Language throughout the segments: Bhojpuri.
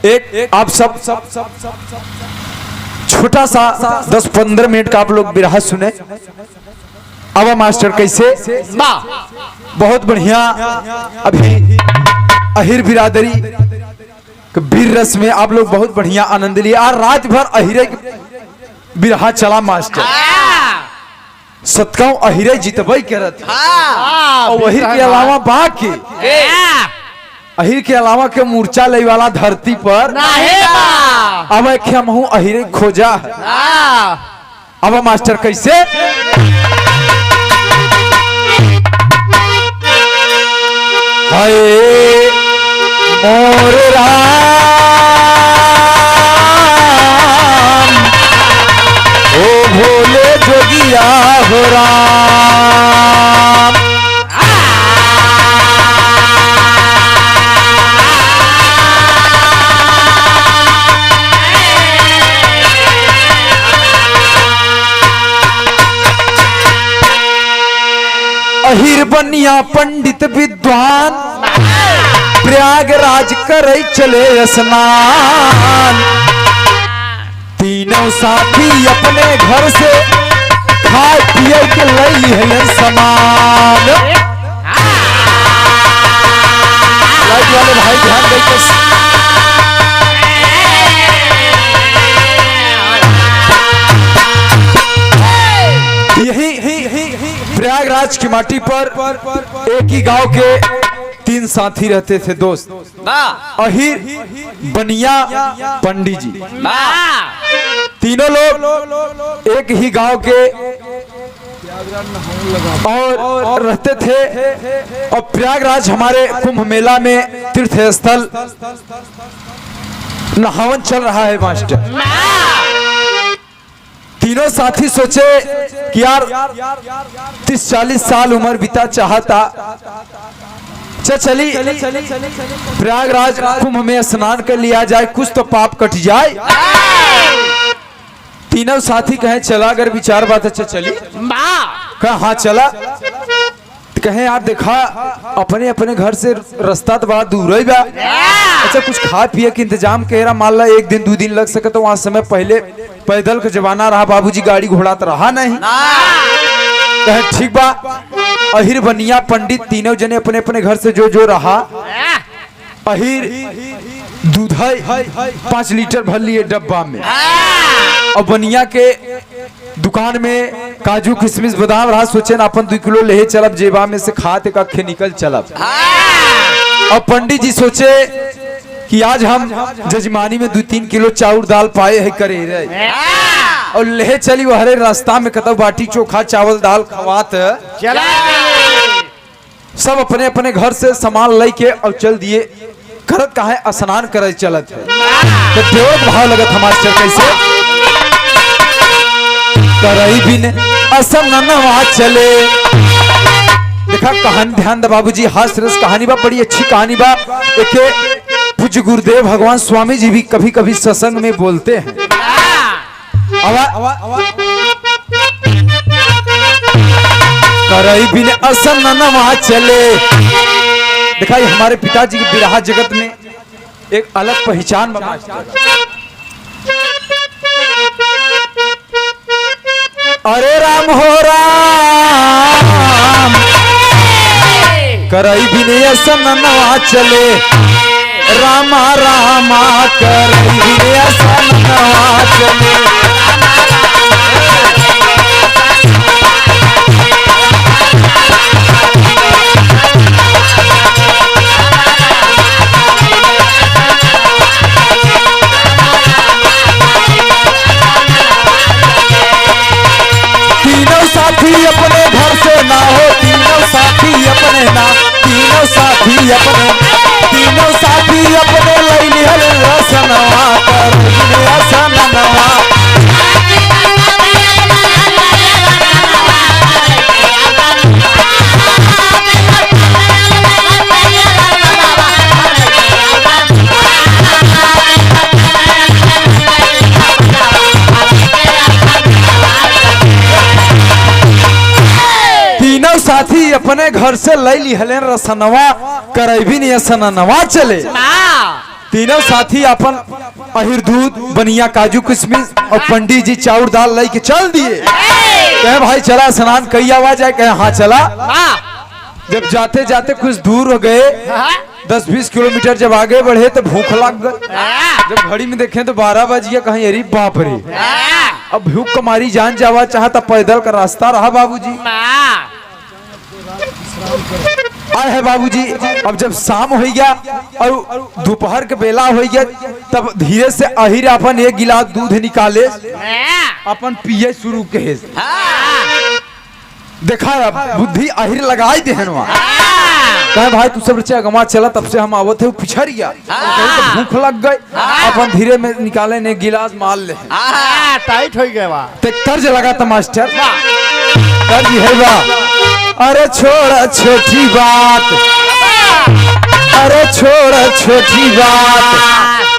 एक आप सब छोटा सा 10-15 मिनट का आप लोग बिरहा सुने। अब मास्टर कैसे बहुत बढ़िया अभी अहिर बिरादरी वीर रस में आप लोग बहुत बढ़िया आनंद लिए। और रात भर अहिरे बिरहा चला मास्टर, सतकाऊ अहिरे जितबई करत और अहिर के अलावा बाकी अहिर के अलावा के मूर्छा ले वाला धरती पर अब महू अहिरे खोजा है। अब मास्टर कैसे हाय मोर राम ओ भोले जोगिया हो राम। अहिर बनिया पंडित विद्वान प्रयागराज करे चले स्नान। तीनों साथी अपने घर से खाए पिए के लई है समान। लाइट वाले भाई ध्यान देके यही प्रयागराज की माटी पर एक ही गांव के 3 साथी रहते थे दोस्त, अहिर बनिया पंडित जी। तीनों लोग एक ही गांव के और रहते थे। और प्रयागराज हमारे कुंभ मेला में तीर्थ स्थल नहावन चल रहा है मास्टर। तीनों साथी सोचे कि यार 30-40 साल उम्र बीता चाहता, चली प्रयागराज कुंभ में स्नान कर लिया जाए, कुछ तो पाप कट जाए। तीनों साथी कहे चला, अगर विचार बात अच्छा चली कहा हाँ चला। कहे यार देखा अपने अपने घर से रास्ता तो बड़ा दूर है बा, अच्छा कुछ खा पिए के इंतजाम कह मान ला 1 दिन 2 दिन लग सके। तो वहां समय पहले पैदल का जमाना रहा, बाबूजी गाड़ी घोड़ा तो रहा नहीं। कहे ठीक बा। अहिर बनिया पंडित तीनों जने अपने अपने घर से जो रहा। अहिर दूध 5 लीटर भर लिए डब्बा में, और बनिया के दुकान में काजू किशमिश बादाम रहा। सोचे ना अपन 2 किलो ले चलब, जेबा में से खाते का खे निकल चलब। और पंडित जी सोचे कि आज हम जजमानी में 2-3 किलो चाउर दाल पाए है करे रहे, और ले चली वो हरे रास्ता में कतौ बाटी चोखा चावल दाल खवात सब अपने अपने घर से सामान लेके और चल दिए। करत कहा है स्नान करे चलत है। तो देवत भाव लगत हमारे चल कैसे करई भी ने असननवा चले। देखा कहानी ध्यान दे बाबूजी, हास रस कहानी बा, बड़ी अच्छी कहानी बा। एक पूज्य गुरुदेव भगवान स्वामी जी भी कभी कभी सत्संग में बोलते हैं। करई भी ने असननवा चले। देखा ये हमारे पिताजी के बिरहा जगत में एक अलग पहचान बना। अरे राम हो राम करई भी ने असननवा चले। रामा रामा करई भी ने असननवा चले। अपने घर से ना हो तीनों साथी अपने ना, तीनों साथी अपने लैली हल रसनवा कर रसनवा। साथी अपने घर से लैली हलेन रसनवा करई भी नहीं सननवा चले। तीनों साथी अपन अहिर दूध बनिया काजू किशमिश और पंडित जी चाउर दाल लाई के चल दिए। कहे भाई चला स्नान कई आवाज आए, कहे हाँ चला। जब जाते जाते कुछ दूर हो गए 10-20 किलोमीटर जब आगे बढ़े तो भूख लग गई। जब घड़ी में देखे तो 12 बज गया। कहीं अरे बाप रे, अब भूख कमारी जान जावा चाहता पैदल का रास्ता रहा बाबूजी। आए है बाबूजी। अब जब शाम हो गया और दोपहर के बेला हो गया तब धीरे से अहिर अपन एक गिलास दूध निकाले अपन पिए शुरू के। देखा बुद्धि अहिर लगाई देहनवा। कहे भाई तू सब बच्चा गमा चला, तब से हम आवत है पिछड़ गया। तो भूख लग गई, अपन धीरे में निकाले ने गिलास मार ले। टाइट हो गया। तर्ज लगा था मास्टर, तर्ज है बा। अरे छोड़ छोटी बात, अरे छोड़ छोटी बात,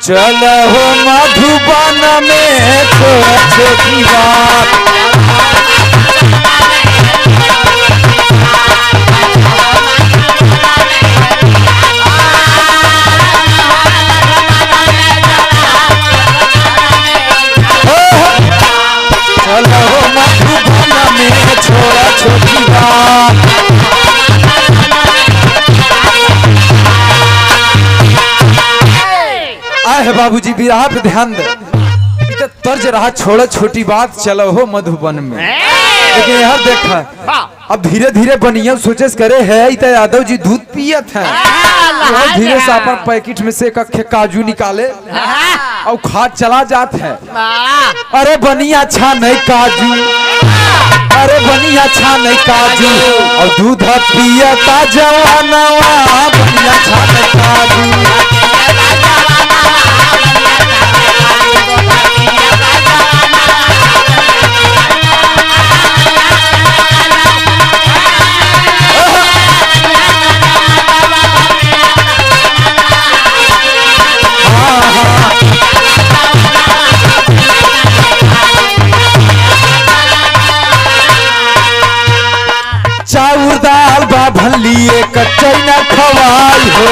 चलो हो मधुबन में छोड़ छोटी बात। चलो मधुबन में छोड़ छोटी बात। आए है बाबूजी बिरहा पे ध्यान दे। तर्ज रहा छोड़ छोटी बात, चलो हो मधुबन में। लेकिन यार देखा अब धीरे धीरे बनिया सोचे करे है इतना यादव जी दूध पियत है। धीरे से अपन पैकेट में से एक काजू निकाले और खा चला जात है। अरे बनिया अच्छा नहीं काजू, अरे बनिया अच्छा नहीं काजू, और दूध पियता जवानवा बनिया अच्छा नहीं काजू। चाउर दाल बाभन लिए कच्चा न खवाई हो।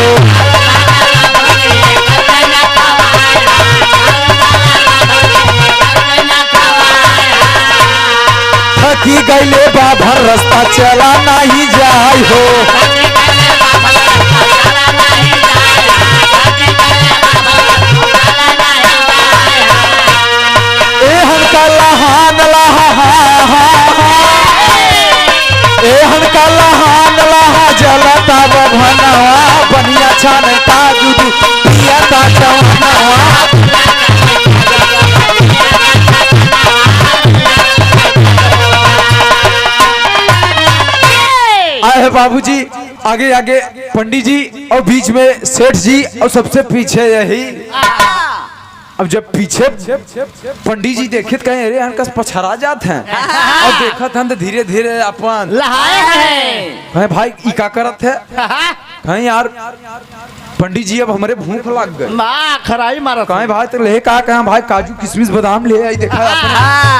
थकी गईले बाभन रास्ता चला नहीं जाय हो। एहन का लहान एहन का लहान लहा जलता बभनवा बनिया छान काजू पियता जवानवा। आए है बाबूजी आगे आगे पंडित जी और बीच में सेठ जी और सबसे पीछे यही। अब जब पीछे पंडित जी देखे कहीं अरे इनका पछड़ा जात हैं और देखा था तो धीरे धीरे अपन लहाए कहीं भाई इका करत है। कहीं यार पंडित जी अब हमारे भूख लग गए, माँ खराई मारा। कहीं भाई तो ले कहा कहा भाई काजू किशमिश बादाम ले आई। देखा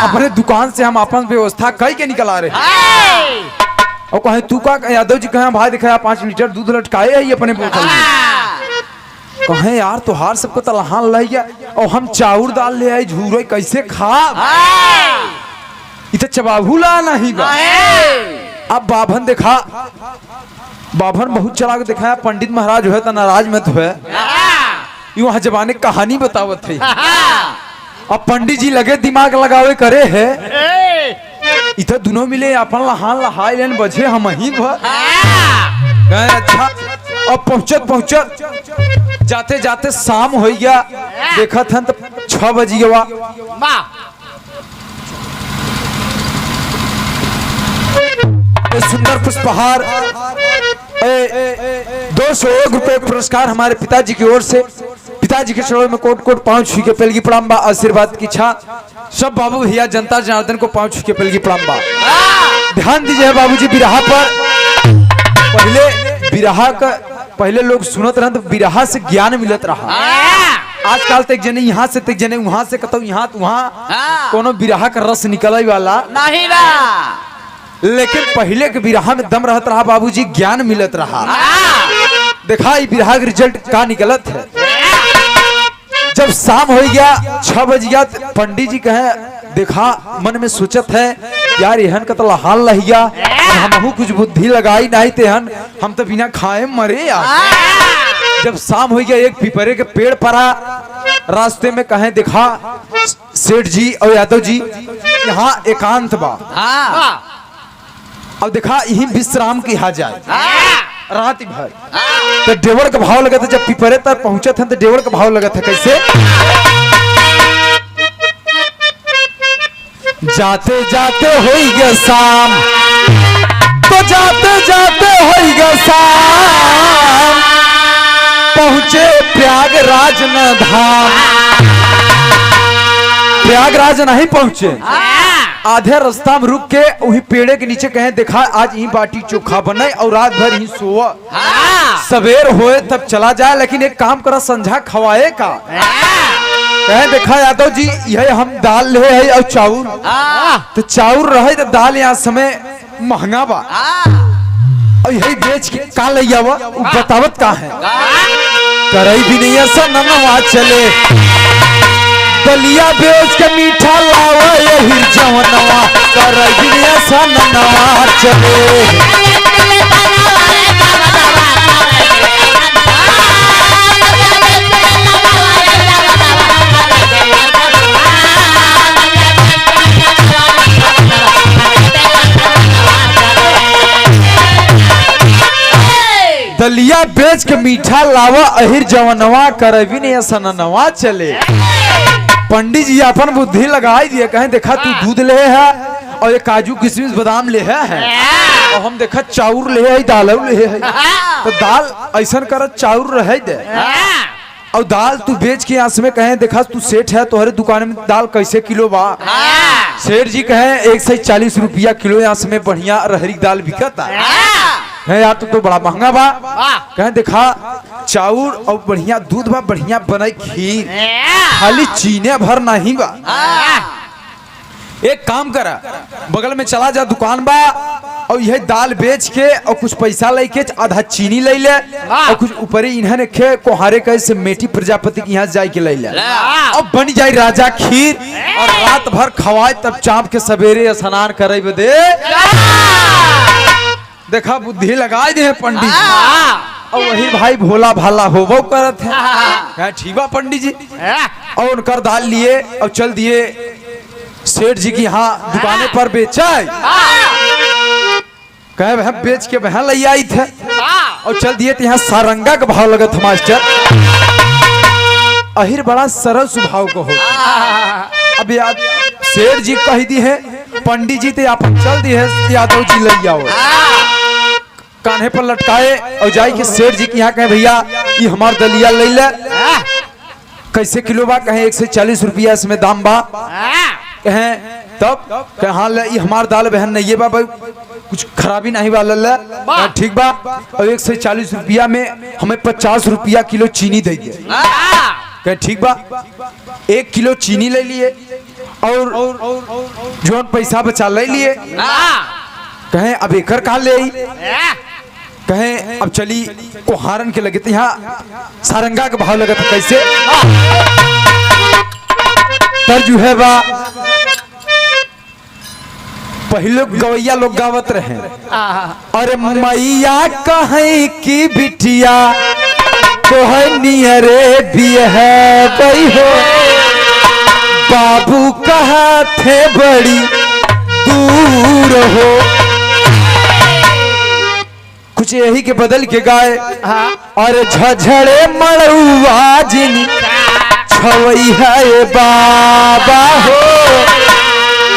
अपने दुकान से हम अपन व्यवस्था कई के निकल आ रहे। और कहीं तू का यादव जी कहे भाई दिखाया 5 लीटर दूध लटकाए है अपने बोतल में। कहे यार तुहार सबको तलहान लग गया और हम चाउर दाल ले आए झूरे कैसे खा। इत चबाहू ला नहीं बा। अब बाभन देखा, बाभन बहुत चला के दिखाया। पंडित महाराज है तो नाराज मत है, यूं जबाने कहानी बतावत है। अब पंडित जी लगे दिमाग लगावे करे है। इधर दोनों मिले अपन लहान लहाई लेन बजे हम ही भर। अच्छा अब पहुंचत पहुंचत जाते जाते शाम हो गया। देखा था तो 6 बज गया। सुंदर पुष्पहार 201 रुपए पुरस्कार हमारे पिताजी की ओर से। पिताजी के चरणों में कोट कोट पांव छू के पेलगी प्रणाम बा। आशीर्वाद की इच्छा सब बाबू भैया जनता जनार्दन को पांव छू के पेलगी प्रणाम बा। ध्यान दीजिए बाबूजी बिरहा पर। पहले लोग सुनत रहे तो बिरहा से ज्ञान मिलत रहा। आजकल तक जने यहाँ से तक जने वहां से कतो यहाँ तो वहाँ कोनो बिरहा का रस निकले वाला नहीं रहा। लेकिन पहले के बिरहा में दम रहत रहा बाबूजी, ज्ञान मिलत रहा। देखा बिरहा के रिजल्ट का निकलत है। शाम हो गया 6 बज गया। पंडित जी कहे देखा मन में सोचत है यार एहन का तो हाल लह गया, हम कुछ बुद्धि लगाई नहीं तेहन हम तो बिना खाए मरे यार। जब शाम हो गया एक पिपरे के पेड़ पड़ा, रास्ते में कहे देखा सेठ जी और यादव जी यहाँ एकांत बा, अब देखा यही विश्राम किया जाए रात भर। तो डेवड़ का भाव लगा था, जब पिपरे तक पहुंचे थे तो डेवड़ का भाव लगा था कैसे, जाते जाते हो गया शाम, तो जाते जाते हो गया शाम, पहुंचे प्रयागराज न धाम। प्रयागराज नहीं पहुंचे, आधे रास्ता में रुक के वही पेड़े के नीचे कहे देखा आज यही बाटी चोखा बने और रात भर ही सोआ, सवेर होए तब चला जाए, लेकिन एक काम करा संझा खवाए का। कहे देखा यादव जी यह हम दाल ले है और चाउर, तो चाउर रहे तो दाल यहाँ समय महंगा बा और यही बेच के का ले आवा बतावत का है। करई भी नहीं ऐसा ननवा चले, दलिया बेच के मीठा लावा यही जवनवा, करई भी नहीं ऐसा ननवा चले। दलिया बेच के मीठा लावा अहिर जवनवा, करवी ने सननवा चले। पंडित जी अपन बुद्धि लगाई दिए, कहे देखा तू दूध ले है और ये काजू किशमिश बादाम ले है और हम देखा चाउर ले है दाल ले है, तो दाल ऐसा कर चाउर रह दे और दाल तू बेच के यहाँ में कहे देखा तू सेठ है तुम्हारे दुकान में दाल कैसे किलो बा। सेठ जी कहे 140 रुपया किलो, यहाँ में बढ़िया रहरी दाल बिकता है यार, तो बड़ा महंगा बा। कहे देखा चाउर और बढ़िया दूध बा, बढ़िया बनाई खीर, खाली चीने भर नहीं बा। एक काम करा बगल में चला जा दुकान बा और यह दाल बेच के और कुछ पैसा लेके आधा चीनी ले ले और कुछ ऊपरी इन्हें खे कोहारे कैसे मेटी प्रजापति के यहाँ जाए के ले ले, अब बन जाए राजा खीर और रात भर खवाए, तब चाप के सवेरे स्नान करे दे। देखा बुद्धि लगा दे पंडित जी और वही भाई भोला भाला होबो करत है। ठीक बा पंडित जी और उनकर दाल लिए और चल दिए सेठ जी की यहाँ दुकाने पर बेचाए। कहे वह बेच के वह ले आई थे और चल दिए, यहाँ सारंगा का भाव लगा था मास्टर। अहिर बड़ा सरल स्वभाव को हो। अब याद सेठ जी कह दी है पंडित जी ते आप चल दी है यादव जी ले आओ, कान्हे पर लटकाए और जाए कि सेठ जी के यहाँ कहे भैया ये हमार दलिया ले ले, कैसे किलो बा, कहे 140 रुपया इसमें दाम बा। कहे तब कहे हाँ ले ये हमार दाल बहन नहीं है बा, कुछ खराबी नहीं बा ले, ठीक बा और 140 रुपया में हमें 50 रुपया किलो चीनी दे दिए। कहे ठीक बा 1 किलो चीनी ले लिए और जो पैसा बचा ले लिए। कहे अब एकर कहा ले आई, कहे अब चली कोहारन के लगे थे, यहाँ सारंगा का भाव लगा था कैसे, तर्ज है बा पहले गवैया लोग गावत रहे, अरे मैया कहे की बिटिया तो है नियरे भी है बई हो, बाबू कहा थे बड़ी दूर हो। कुछ यही के बदल के गाए, और झझड़े मड़ुआ जिन छवई है बाबा हो,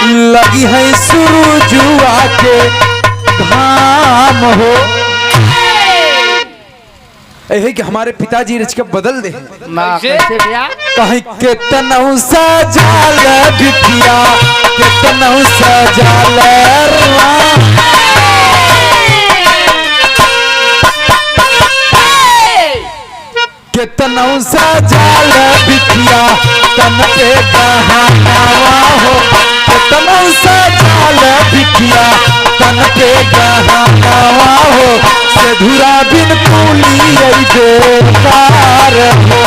लगी है सुरुजुआ के घाम हो। यही कि हमारे पिताजी रच के बदल दे कहीं के तनऊ सजाल बिटिया के तनऊ सजाल के तनऊ सजाल बिटिया तन पे गहनावा हो, के तनऊ सजाल बिटिया तन पे गहनावा हो, से धुरा बिन कुली बेकार हो।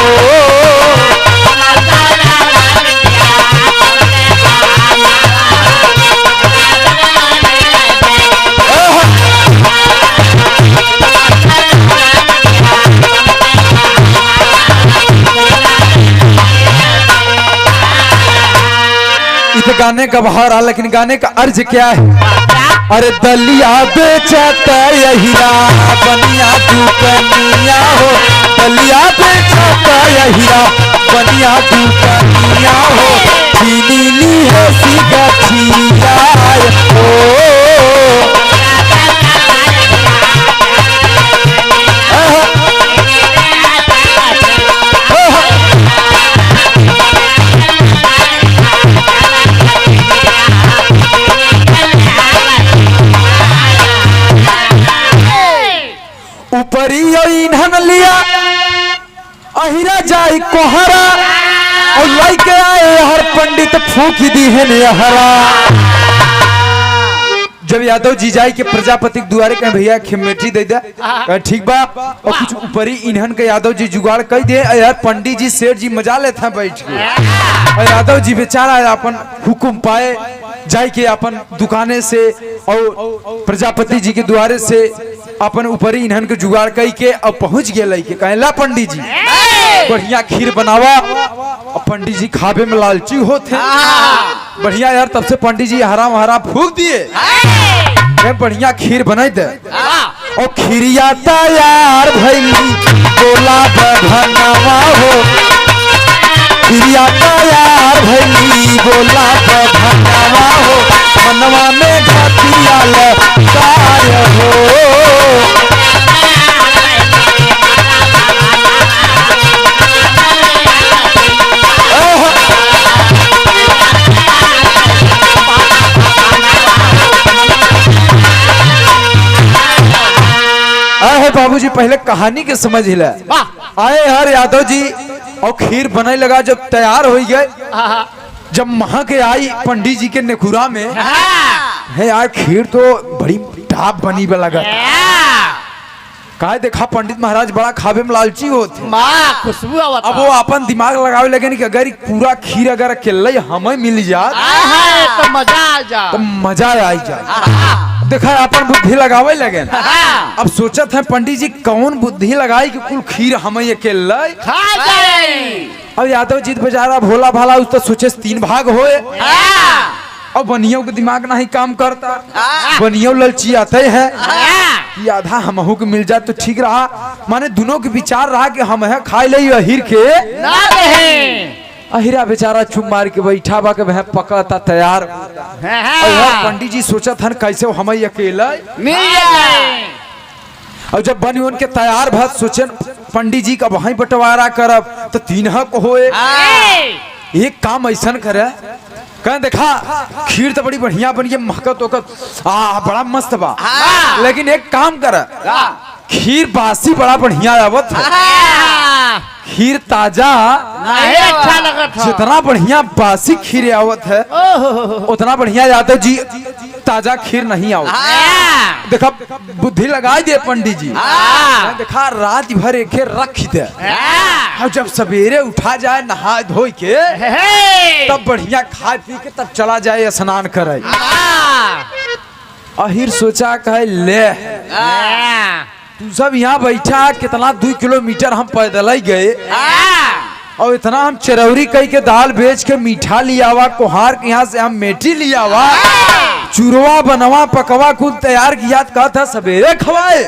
गाने का बहार आ, लेकिन गाने का अर्ज क्या है? अरे दलिया बेचता यहीरा बनिया दुकनिया हो, दलिया बेचता यहीरा बनिया दुकनिया हो, चीनी ली है सिगठिया हो। ऊपरी ईंधन लिया अहिरा जाई कोहरा और लाइके आए हर पंडित फूक दी है हरा। जब यादव जी जाई के प्रजापति के दुआरे कहे भैया खिमेटी दे दे, ठीक बा, और कुछ ऊपरी ईंधन के यादव जी जुगाड़ कर दे। यार पंडित जी सेठ जी मजा लेते हैं बैठ के, और यादव जी बेचारा अपन हुकुम पाए जाई के अपन दुकाने से और प्रजापति जी के द्वारे से अपन ऊपरी ईंधन के जुगाड़ कई के और पहुंच गए लई के कहला पंडित जी बढ़िया खीर बनावा। और पंडित जी खावे में लालची होते बढ़िया यार, तब से पंडित जी हरा हरा फूक दिए बढ़िया खीर बनाई दे। और खीरिया तैयार भइली बोला बधनवा हो, खीरिया तैयार भइली बोला बधनवा हो, मनवा में घटिया लकार हो। बाबूजी पहले कहानी के समझ ले आए हर यादव जी और खीर बनाई लगा। जब तैयार हो गए, जब महा के आई पंडित जी के नेकुरा में है यार खीर तो बड़ी टाप बनी बा लगा। कहा देखा पंडित महाराज बड़ा खावे में लालची होते, खुशबू अब वो अपन दिमाग लगावे लगे कि अगर पूरा खीर अगर अकेले हमें मिल जाए तो मजा आ जा, तो मजा आई जाए। देखा अपन बुद्धि लगावे लगे। अब सोचत है पंडित जी कौन बुद्धि लगाई कि कुल खीर हमें अकेले खा जाए। अब यादव जी बेचारा भोला भाला उस तो सोचे 3 भाग होए, और बनियों के दिमाग नहीं काम करता, बनियों ललची आते हैं कि आधा हमहू के मिल जाए तो ठीक रहा। माने दोनों के विचार रहा कि हम है खाई ले अहिर के ना रहे। अहिरा बेचारा चुप मार के बैठा बा के वह पकता तैयार। और पंडित जी सोचत हन कैसे हमें अकेला मिल जाए। और जब बनी उनके तैयार भत सोचन पंडित जी का वहीं बंटवारा करब तो 3 हक होए। एक काम ऐसा करे कह देखा खीर तो बड़ी बढ़िया बनी महकत वकत बड़ा मस्त बा, लेकिन एक काम कर खीर बासी बड़ा बढ़िया आवत है, खीर ताजा नहीं अच्छा लगत है। जितना बढ़िया बासी खीर आवत है उतना बढ़िया यादव जी ताजा खीर नहीं आवत। देखा बुद्धि लगाई दे पंडित जी, देखा रात भर एक रख दे, और जब सवेरे उठा जाए नहा धो के तब बढ़िया खा पी के तब चला जाए स्नान करे। अहिर सोचा कहे ले तू सब यहाँ बैठा कितना 2 किलोमीटर हम पैदल ही गए, और इतना हम चरौरी कई के दाल बेच के मीठा लियावा, कोहार के यहाँ से हम मेटी लियावा, चूरवा बनवा पकवा खुद तैयार किया, कहा था सवेरे खवाए।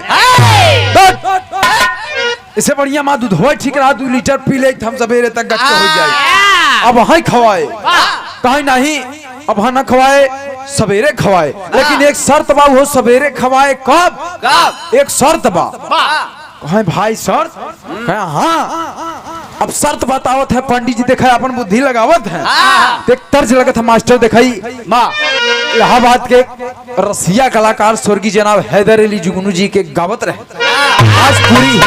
इसे बढ़िया माँ दूध हो ठीक रहा 2 लीटर पी ले हम सवेरे तक गच्चे हो जाए। अब वहाँ खवाए कहीं नहीं, अब वहाँ न खवाए सवेरे खवाए, लेकिन एक शर्त बा वो सवेरे खवाए कब? एक शर्त बा। कहे भाई शर्त? कहे हाँ। अब शर्त बतावत है पंडित जी, देखा अपन बुद्धि लगावत है। एक तर्ज लगत है मास्टर दिखाई माँ इलाहाबाद के रसिया कलाकार स्वर्गीय जनाब हैदर अली जुगनू जी के गावत रहे। आज पूरी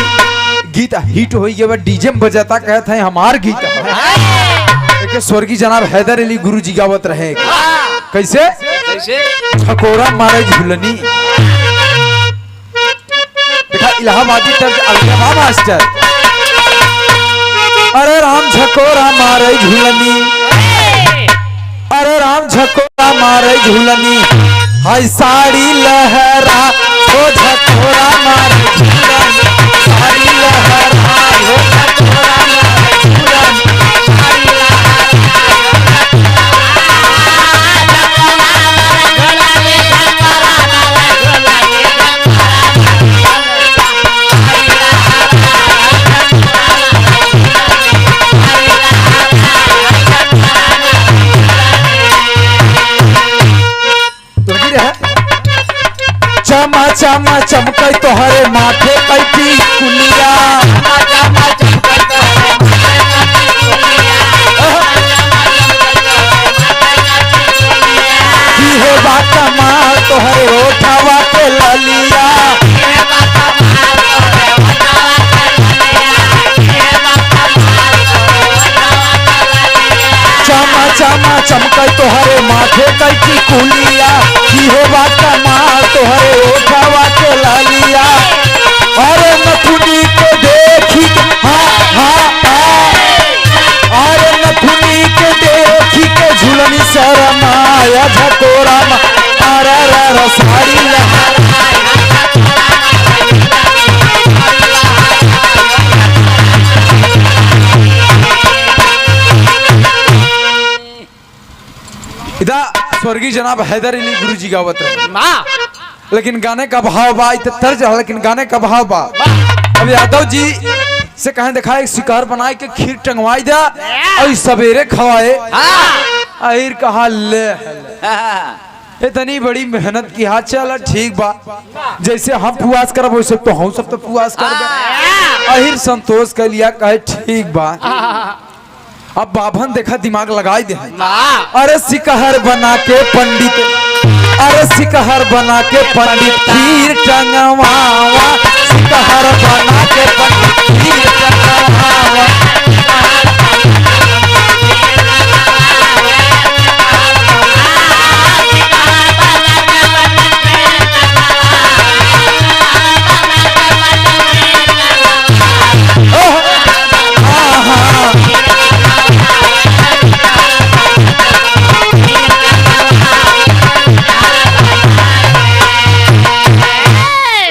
गीत हिट हो गया, डीजे में बजाता कहते हैं हमार गीत है। स्वर्गीय जनाब हैदर अली गुरु जी गावत रहे। कैसे? ठकोरा मारे झूलनी। देखा इलाहाबादी तर्ज अलगमा मास्टर। अरे राम झकोरा मारे झूलनी, अरे राम झकोरा मारे झूलनी, हाय साड़ी लहरा हो झकोरा मारे झूलनी, साड़ी लहरा हो झकोरा मारे झूलनी, साड़ी लहरा। चमा चमकै तोहरे माथे कैठी कुलिया हे बात मार तोहरे ओठावा के ललिया चमा चमा चमकै तोहरे माथे कैठी कुलिया हे बात मार तोहरे ओठावा के ललिया अरे नथुनी के देखी अरे नथुनी के देखी के झुलनी शरमाया झकोरा अरे साड़ी इधर स्वर्गीय जनाब हैदर अली गुरु जी गावत रहे लेकिन गाने का भाव बा इत तर्ज है लेकिन गाने का भाव बा अब यादव जी से कहें देखा एक शिकार बनाए के खीर टंगवाई दिया और सवेरे खवाए आहिर कहा ले इतनी बड़ी मेहनत की हाथ चला ठीक बा जैसे हम पुआस करब वैसे तो हम सब तो पुआस कर आहिर संतोष कर लिया कहे ठीक बा अब बाभन देखा दिमाग लगाई दे अरे सिकहर बना के पंडित अरे सिकहर बना के पंडित खीर टंगवावा सिकहर बना के पंडित खीर टंगवावा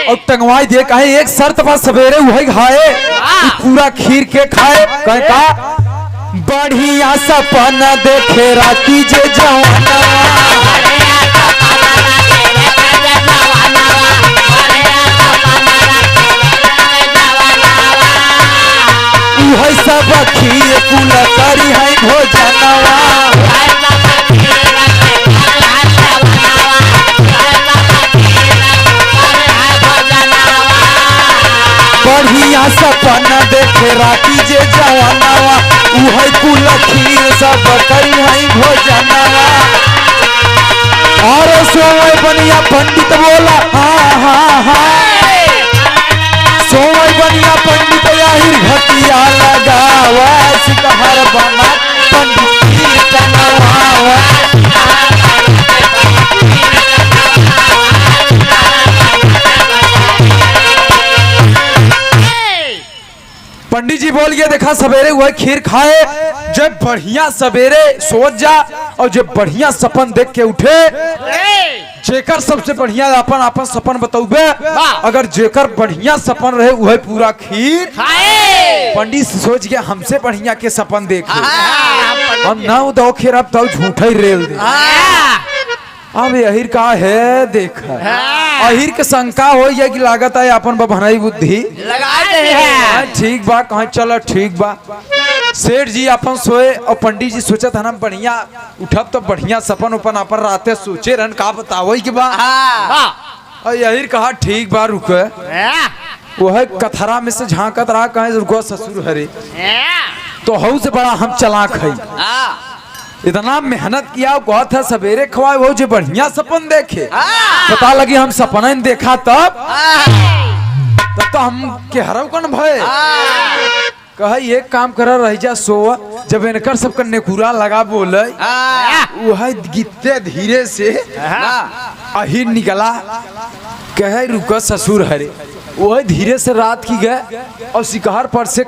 और टंगवाई दे कहे एक शर्त पर सवेरे वही खाए पूरा खीर के खाए कहे का बढ़िया सपना देखे राती जे जवाना वही सब खीर कुल करी है भोजनवा बढ़िया सपना देखे राती जे जवानवा उहै कुल खीर सब करी है भोजनवा और सोए बनिया पंडित बोला सोए बनिया पंडित आहिर घटिया लगावा सिकहर बना पंडित खीर टंगवावा पंडित जी बोल गया देखा सवेरे वह खीर खाए जब बढ़िया सवेरे सोच जा और जब बढ़िया सपन देख के उठे जेकर सबसे बढ़िया अपन अपन सपन बताऊबे अगर जेकर बढ़िया सपन रहे वह पूरा खीर खाए पंडित सोच गया हमसे बढ़िया के सपन देखे हम ना दो खीर अब तो झूठा ही रेल दे अब अहिर का है देखा अहिर के शंका हो या कि लागत है अपन बभनाई बुद्धि ठीक बा कहा चलो ठीक बा सेठ जी अपन सोए और पंडित जी सोचा था ना बढ़िया उठब तो बढ़िया सपन उपन अपन राते सोचे रहन का बताओ कि बा और अहिर कहा ठीक बा रुके वह कथरा में से झांकत रहा कहे रुको ससुर हरे तो हऊ से बड़ा हम चलाक है इतना मेहनत किया कहा था सवेरे खवाए वो जो बढ़िया सपन देखे पता लगी हम सपना देखा तब तो हम के हरव कन भय कहा एक काम कर रह जा सोआ जब इनकर सबका नेकुरा लगा बोले वह गीते धीरे से अहिर निकला कहे रुको ससुर हरे वह धीरे से रात की गए और शिकार पर से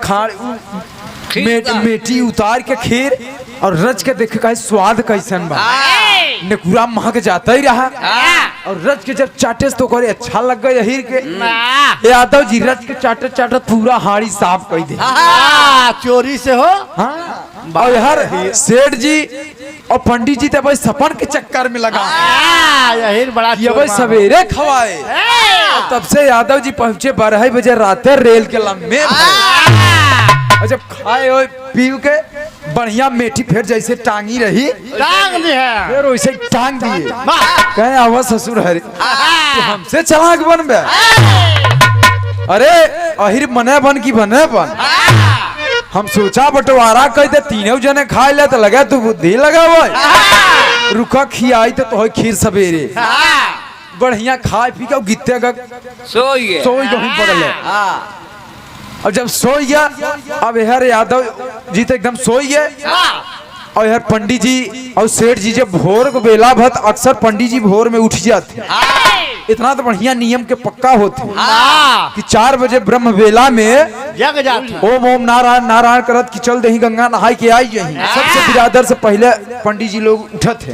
मेटी उतार के खीर और रच के देखे का स्वाद कैसन बा नेकुरा महक जाता ही रहा और रच के जब चाटे तो करे अच्छा लग गए हीर के यादव जी रच के चाटे चाटे पूरा हाड़ी साफ कर दे चोरी से हो और यार सेठ जी और पंडित जी तो भाई सपन के चक्कर में लगा बड़ा ये भाई सवेरे खवाए तब से यादव जी पहुंचे 12 बजे रात रेल के लम्बे और जब खाए हो पी के बढ़िया मेठी फेर जैसे टांगी रही टांग दी है। फिर वैसे टांग दिए। वाह। कहे आवा ससुर हरे तो हमसे चालाक बनबे। अरे अहिर मने बन की बने बन। हम सोचा बंटवारा कह दे तीनों जने खाए ले तो लगा तू बुद्धि लगा रुका खियाई तो खीर सवेरे बढ़िया खाए पी के गित्ते का सोई गए सोई गई पड़ल है। और जब सोई गया अब यार यादव जी तो एकदम सोई गए। और यार पंडित जी और सेठ जी जब भोर को बेला भत अक्सर पंडित जी भोर में उठ जाते। इतना तो बढ़िया नियम के पक्का होते कि 4 बजे ब्रह्म बेला में जग जाते। ओम ओम नारायण नारायण करत कि चल दही गंगा नहाई के आई यही सबसे बिरादर से पहले पंडित जी लोग उठत थे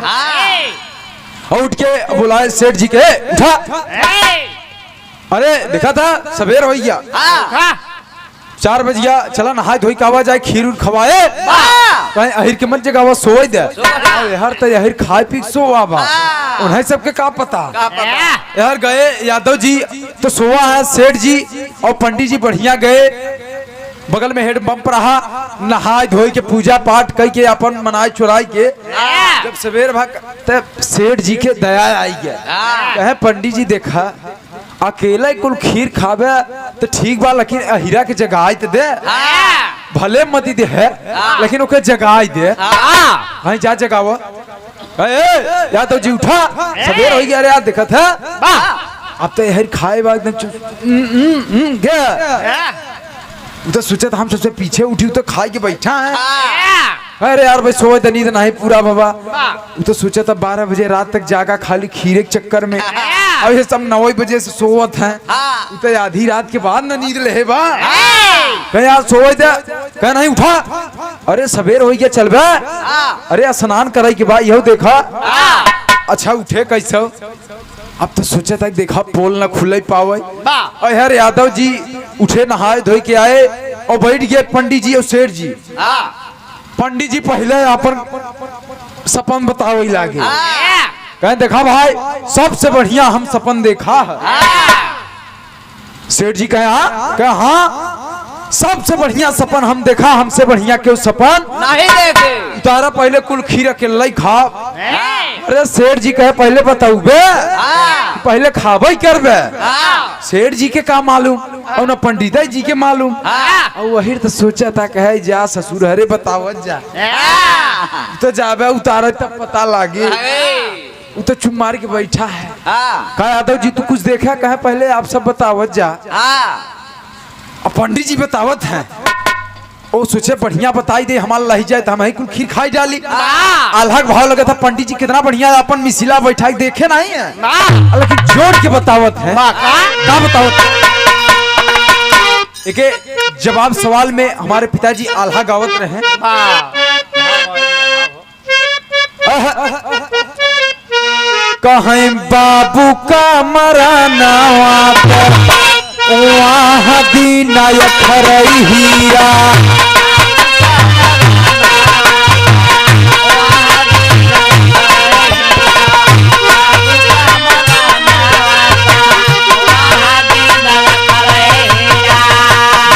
और उठ के बुलाए सेठ जी के उठा। अरे देखा था सवेर हो गया 4 बज गया चला नहाय धोई कावा जाए खीर उर खवाए कहीं अहिर के मत जगह सोई दे यार तो अहिर खाए पी सोवा बा उन्हें सबके का पता यार गए यादव जी तो सोवा है सेठ जी और पंडित जी बढ़िया गए बगल में हेड पंप रहा नहाय धोई के पूजा पाठ कई के अपन मनाई चुराई के जब सवेर भाग तब सेठ जी के दया आई गया कहे पंडित जी देखा अकेला कुल खीर खावे तो ठीक बा लेकिन अहिरा के जगाई तो दे भले मती दे है लेकिन ओके जगाई दे कहीं जा जगाव या तो जी उठा सवेर हो गया। अरे यार देखा था अब तो यही खाए बाद तो सोचा था हम सबसे पीछे उठी तो खाई के बैठा है। अरे यार भाई सोए तो नींद नहीं पूरा बाबा तो सोचा था 12 बजे रात तक जागा खाली खीरे के चक्कर में अब ये सब 9 बजे से सोवत है तो आधी रात के बाद ना नींद ले बा कहे यार सोए दे कहे नहीं उठा। अरे सवेर हो गया चल बे अरे स्नान करे के बाद यहो देखा अच्छा उठे कैसे अब तो सोचा था देखा पोल ना खुले पावे। यार यादव जी उठे नहाए धोई के आए और बैठ गए पंडित जी और सेठ जी। पंडित जी पहले अपन सपन बतावे लागे कहे देखा भाई सबसे बढ़िया हम सपन देखा है। सेठ जी कहे हाँ सबसे बढ़िया सपन हम देखा हमसे बढ़िया क्यों सपन नहीं देखे तारा पहले कुल खीर अकेला खा। अरे सेठ जी कहे पहले बताऊ बे पहले खाबे करबे सेठ जी के का मालूम और न पंडित जी के मालूम और वही तो सोचा था कहे जा ससुर हरे बतावत जा तो जाबे उतारे तब पता लागे वो तो चुप मार के बैठा है। कहा यादव जी तू कुछ देखा कहे पहले आप सब बतावत जा पंडित जी बतावत हैं ओ सोचे बढ़िया बताई दे हमारा लही जाए तो हम कुल खीर खाई डाली अलग भाव लगा था। पंडित जी कितना बढ़िया अपन मिसिला बैठा देखे नहीं है लेकिन जोड़ के बतावत है क्या बतावत एक जवाब सवाल में हमारे पिताजी आल्हा गावत रहे कहें बाबू का मराना वहाँ दीनायक हीरा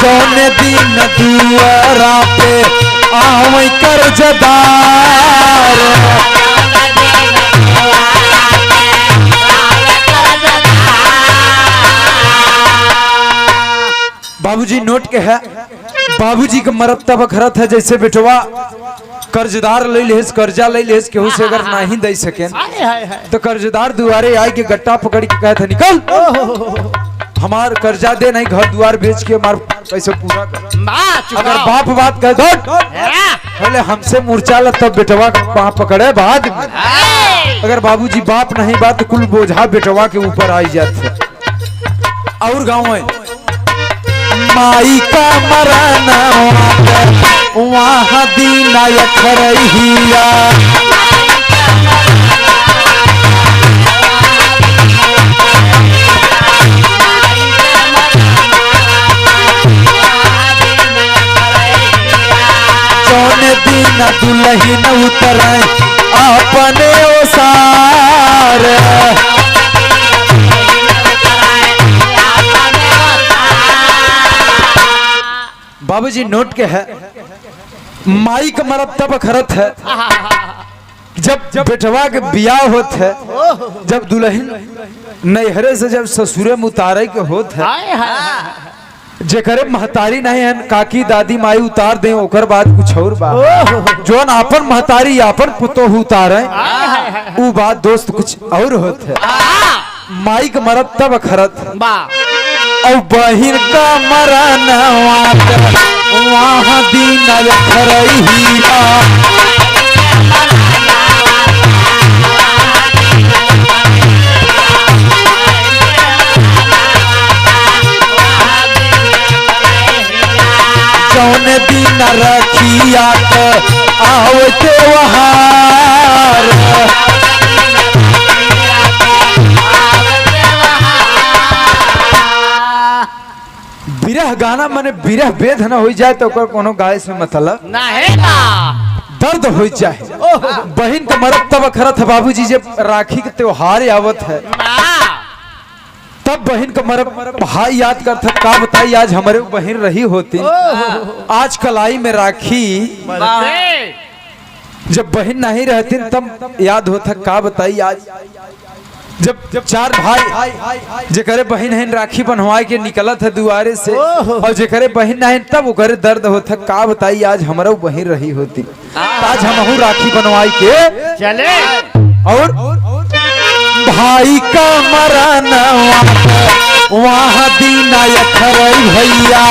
जौन दिन दुआरा पे आवे कर्जदार बाबूजी नोट के है बाबूजी का मरद तब खरत है जैसे बेटवा कर्जदार ले लेस कर्जा ले लेस केहू से अगर नहीं दे सके तो कर्जदार दुआरे आए के गट्टा पकड़ के कहते निकल हमार कर्जा दे नहीं घर द्वार बेच के हमार पैसे पूरा कर। अगर बाप बात कह दो पहले हमसे मूर्छा ल तब बेटवा वहां पकड़े बाद में अगर बाबूजी बाप नहीं बात तो कुल बोझा बेटवा के ऊपर आई जाते। और गाँव में माई का मराना वहाँ दीनायक हीरा जौन दिन दुल्हन उतरे अपने ओसार बाबूजी नोट के है माई का मरब तब खरत है जब बेटवा के बियाह होत है, जब दुल्हन नैहरे से जब ससुरे में उतारे के होत है, हाय हाय जेकरे महतारी नहीं है काकी दादी माई उतार दे ओकर बाद कुछ और बात जोन आपन महतारी आपन पुतो उतारे उ बात दोस्त कुछ और होत है। माई का मरब तब खरत है बा और बहिन का मरन वहाँ दिन खरहिया जौन दिन रखिया आवते वहार बिरह गाना माने बिरह वेद न हो जाए तो ओकर कोनो गाय से मतलब ना है ना दर्द हो जाए। बहन का मरब तब खरत है बाबूजी जब राखी के त्योहार आवत है तब बहन का मरब भाई याद करता का बताई आज हमारे बहन रही होती आज कलाई में राखी जब बहन नहीं रहती तब याद होता का बताई आज जब चार भाई जेकरे बहन है राखी बनवाए के निकलत है दुआरे से और जेकरे बहन नहीं तब ओकरे दर्द होता का बताई आज हमारा बहन रही होती आज हम राखी बनवाई के चले और भाई का मरन वहाँ दीना खरई भैया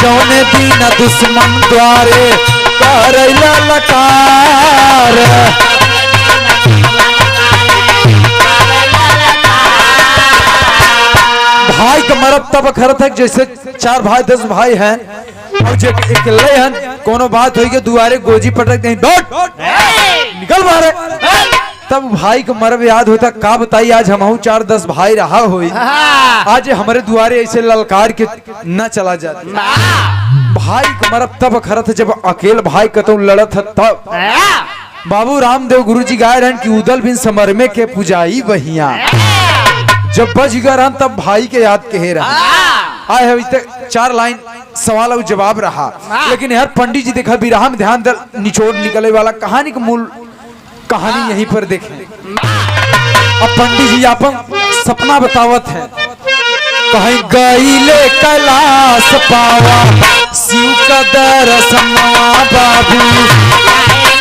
जौने दिन दुश्मन द्वारे करैला लकार भाई का मरब तब खरत है जैसे 4 भाई 10 भाई हैं और जो अकेले हैं कोनो बात होई के दुआरे गोजी पटक दें दौड़ निकल बाहर तब भाई का मरब याद होता का बताई आज हम 4-10 भाई रहा होई आज हमारे दुआरे ऐसे ललकार के न चला जाता भाई का मरब तब खरत है जब अकेले भाई कतौ लड़त है तब बाबू रामदेव गुरुजी गाय रहन की उदल बिन समरमे के पुजाई बहिया जब बज गए तब भाई के याद कहे रहा आए है 4 लाइन सवाल और जवाब रहा लेकिन यार पंडित जी देखा बिरहा में ध्यान दल निचोड़ निकले वाला कहानी का मूल कहानी यहीं पर देखें। अब पंडित जी अपन सपना बतावत है कहीं गईले कैलाश पावा शिव का दर्शनवा बाबू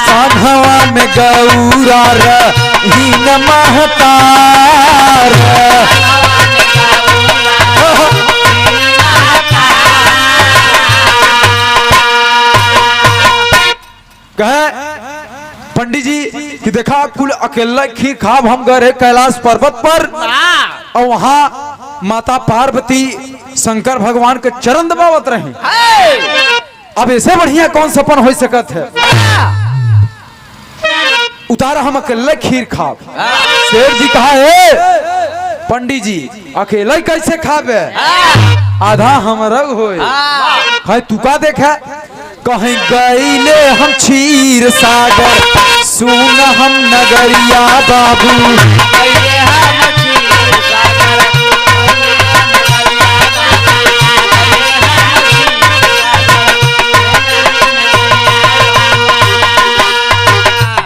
साधवा में गौरा हीन महतार कहे पंडित जी कि देखा कुल अकेला खीर खाब हम गए कैलाश पर्वत पर और वहाँ माता पार्वती शंकर भगवान के चरण दबावत रहे। अब ऐसे बढ़िया कौन सपन हो सकत है उतारा हम अकेले खीर खाब शेर जी कहा है पंडित जी अकेला कैसे खाबे आधा हमरा होए है तू का देखा कहीं गईले हम क्षीर सागर सुन हम नगरिया बाबू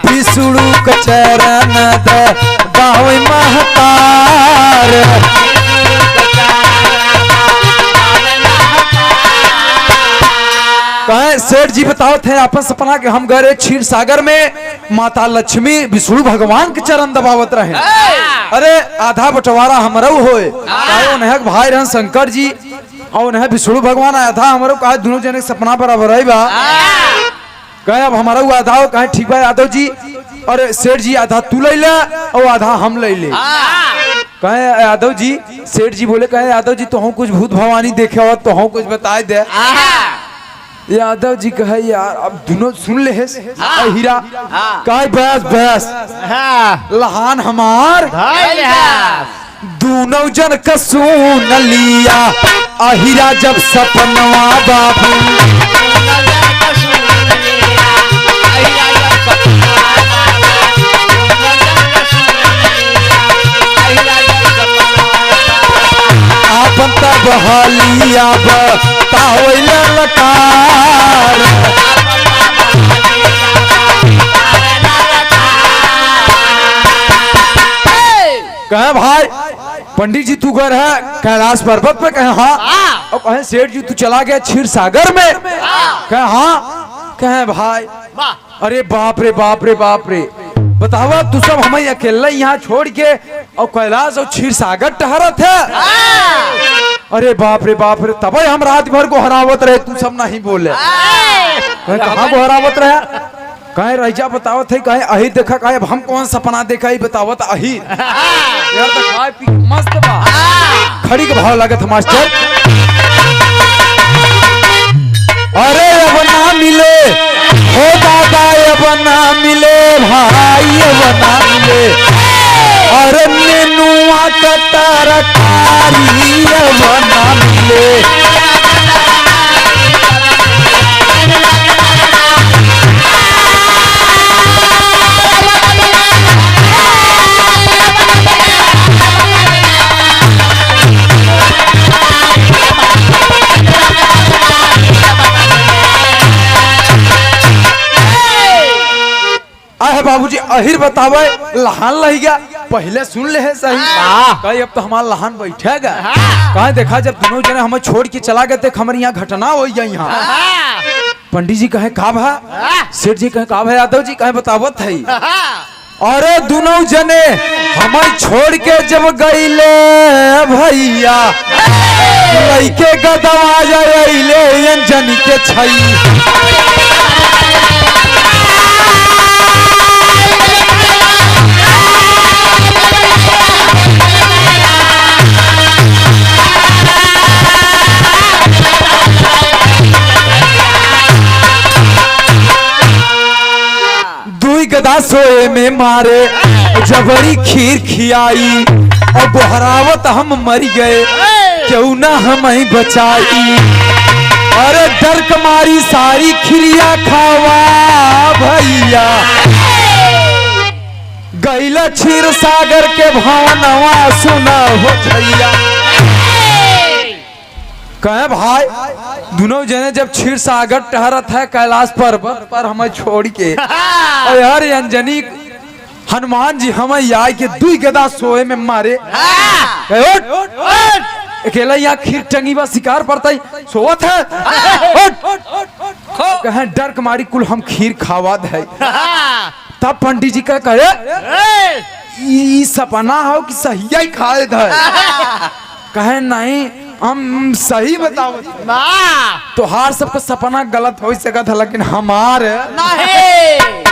विष्णु का चरण दबावे महतार कहे सेठ जी बताओ थे अपन सपना के हम गए क्षीर सागर में माता लक्ष्मी विष्णु भगवान के चरण दबावत रहे। अरे आधा बंटवारा हमरो होए काहे भाई रहन शंकर जी और उन्हें विष्णु भगवान आधा हमरो कहा दोनों जने सपना बराबर है बा कहे अब हमारा आधा कहे ठीक बा यादव जी और सेठ जी आधा तू ले ले और आधा हम ले ले कहे यादव जी सेठ जी बोले कहे यादव जी तो कुछ भूत भवानी देखे हो तो कुछ बताए दे यादव जी कहे यार अब दोनों सुन ले हीरा कहे बस बस लहान हमार दूनों जन कसून लिया अहिरा जब सपनवा बाबू। आपन तब हालिया बतावल लकार। कहे भाई पंडित जी तू घर है कैलाश पर्वत पे? कहे हाँ। और कहे सेठ जी तू चला गया क्षीर सागर में? कहे हाँ। कहे भाई अरे बाप रे बाप रे बाप रे, बतावा तू सब हमें अकेला यहाँ छोड़ के और कैलाश और क्षीर सागर टहरत है? अरे बाप रे बाप रे, तब हम रात भर को हरावत रहे, तू सब नहीं बोले। कहाँ को हरावत रहे? कहे रैजा बतावत है, कहे अही देखा, कहे हम कौन सपना देखा ही बतावत अही। यार तो खाए पी मस्त बा, खड़ी के भाव लागत मास्टर। अरे अब ना मिले हो दादा, अब ना मिले भाई, अब ना मिले। अरे नेनुआ का तरकारी अब ना मिले। आहे बाबूजी अहिर बतावे लहान लही गया, पहले सुन ले है सही। कहीं अब तो हमारा लहान बैठेगा। कहा देखा जब दोनों जने हमें छोड़ के चला गए थे, हमारे यहाँ घटना हो गई। यहाँ पंडित जी कहे का भा, सेठ जी कहे का भा, यादव जी कहे बतावत है। अरे दोनों जने हमें छोड़ के जब गईले भैया, लइके गदवा जाइले अंजनी के छई। गदा सोए में मारे जबरी खीर खियाई, और बहरावत हम मर गए, क्यों ना हमें बचाई। अरे डर कमारी सारी खिरिया खावा भैया, गैला क्षीर सागर के भावनवा सुना हो भैया। कहे भाई दोनों जने जब क्षीर सागर टहरत है कैलाश पर्वत पर हमें छोड़ के, और यार अंजनी हनुमान जी हमें यहाँ के दू गदा सोए में मारे। अकेला यहाँ खीर टंगी बा शिकार पड़ता ही सोवत है। कहे डर कमारी कुल हम खीर खावा है। तब पंडित जी का कहे सपना हो कि सही ही खाए थे? कहे नहीं हम सही बताओ, तो हार सबका सपना गलत हो सका था, लेकिन हमारे नहीं।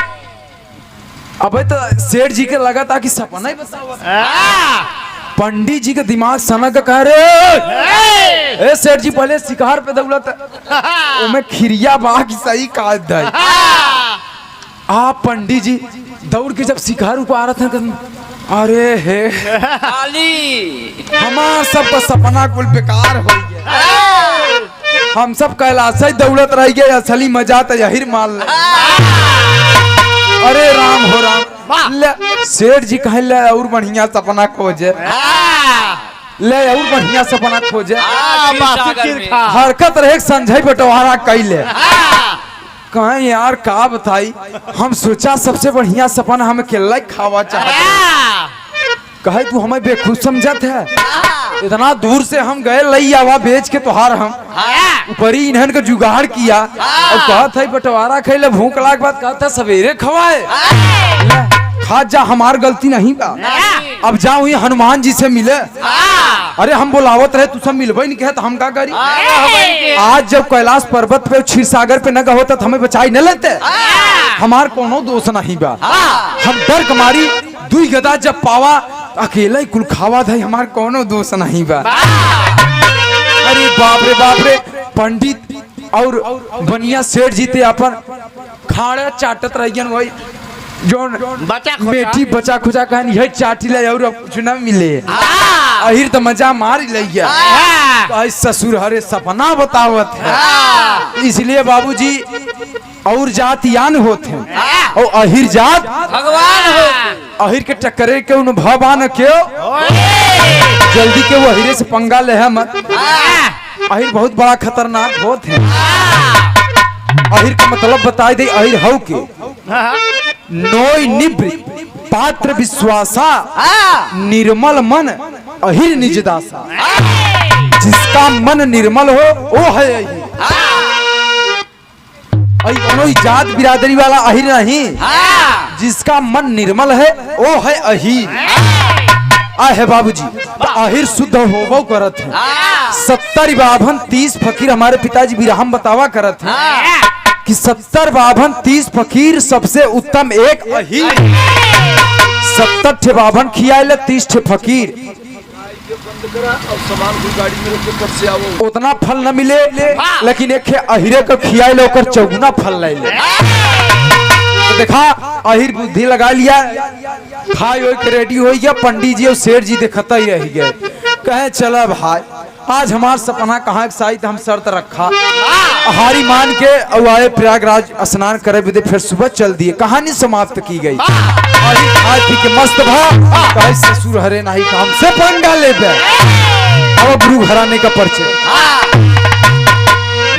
अब तो सेठ जी के लगा था कि सपना ही बताओ। पंडित जी के दिमाग सनक कह रहे ए सेठ जी पहले शिकार पे दौलत में खिरिया बा की सही काट दे। आप पंडित जी दौड़ के जब शिकार ऊपर आ रहा था, अरे हे हमार सबका सपना कुल बेकार हो गया। हम सब कैलाश ही दौलत रह गए, असली मजा तो यही मान ले। अरे राम हो राम, सेठ जी कहे ले और बढ़िया सपना खोजे, ले और बढ़िया सपना खोजे। हरकत रहे संजय बंटवारा कैले। कहे यार का बताई, हम सोचा सबसे बढ़िया सपना हमें केला खावा चाहते। कहे तू हमें बेखुद समझत है, इतना दूर से हम गए लई आवा बेच के तोहार हम ऊपरी इन्हन का जुगाड़ किया, और कहा था बंटवारा खैले भूख लाग बाद कहा था सवेरे खवाए खा जा, हमार गलती नहीं बा। अब जाओ ये हनुमान जी से मिले। अरे हम बोलावत रहे तू सब मिलबे नहीं, कहत हम का करी। आज जब कैलाश पर्वत पे क्षीर सागर पे न होता हमें बचाई न लेते, हमार कोनो दोष नहीं बा। हम डर कमारी दुई गदा जब पावा अकेला ही कुल खावा था, हमार कोनो दोष नहीं बा। अरे बाप रे बाप रे, पंडित और बनिया सेठ जीते अपन खाड़ा चाटत रहियन। वही जो बचा खोचा। बेटी बचा खुचा कहन यही चाटी ले और कुछ ना मिले अहिर तो मजा मार लिया कहे ससुर हरे सपना बतावत है इसलिए बाबूजी और जातियान होते हैं और अहिर जात भगवान हो अहिर के टक्करे के अनुभव आन क्यों जल्दी के वो अहिरे से पंगा ले है मत अहिर बहुत बड़ा खतरनाक होते हैं अहिर का मतलब बता दे अहिर हव के नोय निब्र पात्र विश्वासा निर्मल मन अहिर निजदासा जिसका मन निर्मल हो वो है अहिर कोई जात बिरादरी वाला अहिर नहीं जिसका मन निर्मल है वो है अहिर है बाबूजी तो अहिर शुद्ध होवो करत है 70 बाभन 30 फकीर हमारे पिताजी बिरहम बतावा करत है कि 70 बाभन 30 फकीर सबसे उत्तम एक अहिर 70 ठे बाभन खियाले 30 ठे फकीर उतना फल न मिले लेकिन एक अहिरे को खियाले ओकर चौगुना फल ले ले तो देखा अहिर बुद्धि लगा लिया खाई हो के रेडी हो गया पंडित जी और सेठ जी देखता ही रह गए कहे चला भाई आज हमार सपना कहाँ साहित हम शर्त रखा हारी मान के और आए प्रयागराज स्नान करे विदे फिर सुबह चल दिए कहानी समाप्त की गई खाए पी के मस्त भा कहे ससुर हरे नहीं काम से पंगा ले अब गुरु घराने का परिचय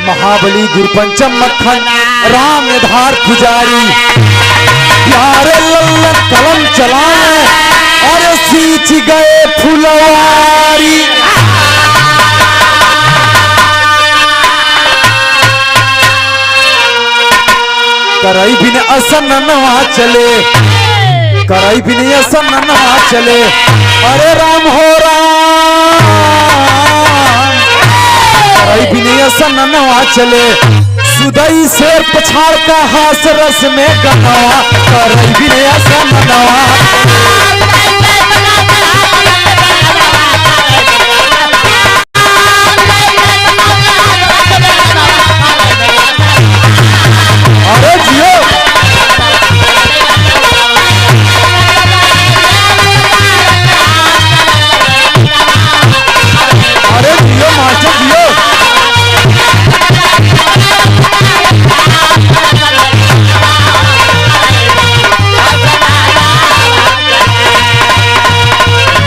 महाबली गुरुपंचम मक्खन राम धार पुजारी प्यारे लल्लन कलम चलाए और सींच गए फुलवारी कराई भी ने असन नवा चले कराई भी ने असन नवा चले अरे राम हो राम कराई भी ने असन नवा चले सुदई से पछाड़ का हास रस में गनवा कराई भी ने असन नवा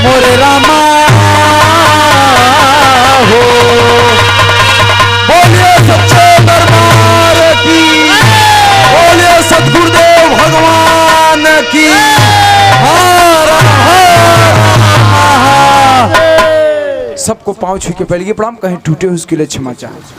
मोरे रामा हो बोलिए सच्चे दरबार की बोलिए सतगुरुदेव भगवान की सबको पाँव छू के पहले प्रणाम कहीं टूटे उसके लिए क्षमा चाहे।